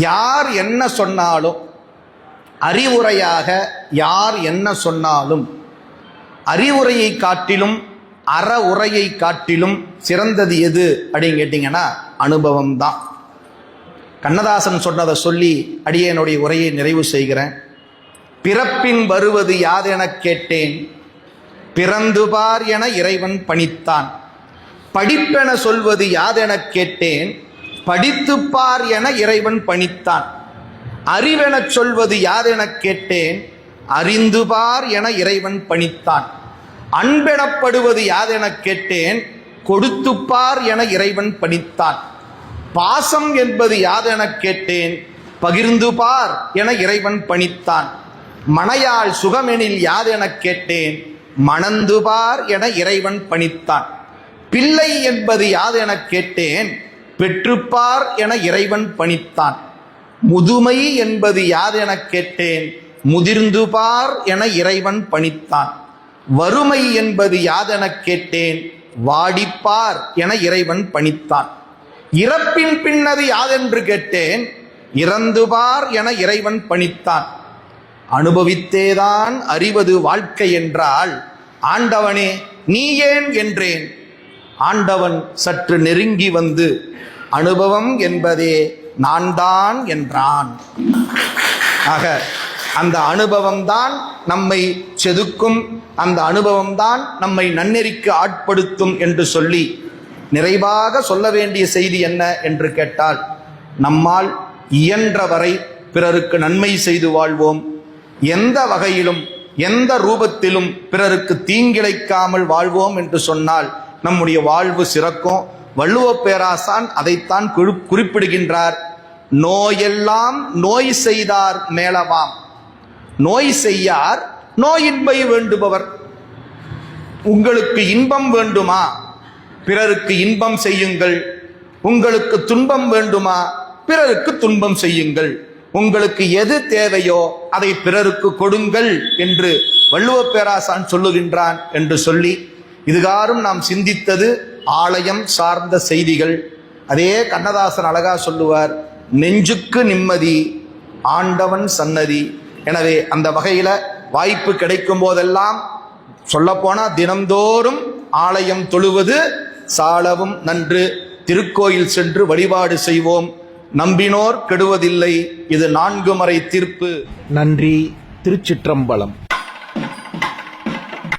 யார் என்ன சொன்னாலும், அறிவுரையாக யார் என்ன சொன்னாலும், அறிவுரையை காட்டிலும் அற உரையை காட்டிலும் சிறந்தது எது அப்படின்னு கேட்டீங்கன்னா அனுபவம் தான். கண்ணதாசன் சொன்னதை சொல்லி அடியேனுடைய உரையை நிறைவு செய்கிறேன். பிறப்பின் வருவது யாதெனக் கேட்டேன், பிறந்துபார் என இறைவன் பணித்தான். படிப்பென சொல்வது யாதெனக் கேட்டேன், படித்துப்பார் என இறைவன் பணித்தான். அறிவெனச் சொல்வது யாதெனக் கேட்டேன், அறிந்துபார் என இறைவன் பணித்தான். அன்பெனப்படுவது யாதெனக் கேட்டேன், கொடுத்துப்பார் என இறைவன் பணித்தான். பாசம் என்பது யாதெனக் கேட்டேன், பகிர்ந்துபார் என இறைவன் பணித்தான். மனையாள் சுகமெனில் யாதெனக் கேட்டேன், மணந்துபார் என இறைவன் பணித்தான். பிள்ளை என்பது யாதெனக் கேட்டேன், பெற்றுப்பார் என இறைவன் பணித்தான். முதுமை என்பது யாதெனக் கேட்டேன், முதிர்ந்துபார் என இறைவன் பணித்தான். வறுமை என்பது யாதெனக் கேட்டேன், வாடிப்பார் என இறைவன் பணித்தான். இறப்பின் பின்னது யாதென்று கேட்டேன், இறந்துபார் என இறைவன் பணித்தான். அனுபவித்தேதான் அறிவது வாழ்க்கை என்றால், ஆண்டவனே நீ ஏன் என்றேன். ஆண்டவன் சற்று நெருங்கி வந்து அனுபவம் என்பதே நான் தான் என்றான். ஆக அந்த அனுபவம்தான் நம்மை செதுக்கும், அந்த அனுபவம்தான் நம்மை நன்னெறிக்கு ஆட்படுத்தும் என்று சொல்லி நிறைவாக சொல்ல வேண்டிய செய்தி என்ன என்று கேட்டால், நம்மால் இயன்றவரை பிறருக்கு நன்மை செய்து வாழ்வோம். எந்த வகையிலும் எந்த ரூபத்திலும் பிறருக்கு தீங்கிழைக்காமல் வாழ்வோம் என்று சொன்னால் நம்முடைய வாழ்வு சிறக்கும். வள்ளுவ பேராசான் அதைத்தான் குறிப்பிடுகின்றார். நோயெல்லாம் நோய் செய்தார் மேலவாம், நோய் செய்யார் நோயின்மை வேண்டுபவர். உங்களுக்கு இன்பம் வேண்டுமா, பிறருக்கு இன்பம் செய்யுங்கள். உங்களுக்கு துன்பம் வேண்டுமா, பிறருக்கு துன்பம் செய்யுங்கள். உங்களுக்கு எது தேவையோ அதை பிறருக்கு கொடுங்கள் என்று வள்ளுவ பேராசான் சொல்லுகின்றான் என்று சொல்லி, இதுகாரும் நாம் சிந்தித்தது ஆலயம் சார்ந்த செய்திகள். அதே கண்ணதாசன் அழகா சொல்லுவார், நெஞ்சுக்கு நிம்மதி ஆண்டவன் சன்னதி. எனவே அந்த வகையில வாய்ப்பு கிடைக்கும் போதெல்லாம், சொல்லப்போனா தினம்தோறும் ஆலயம் தொழுவது சாலவும் நன்று. திருக்கோயில் சென்று வழிபாடு செய்வோம். நம்பினோர் கெடுவதில்லை. இது 4 மறை தீர்ப்பு. நன்றி. திருச்சிற்றம்பலம்.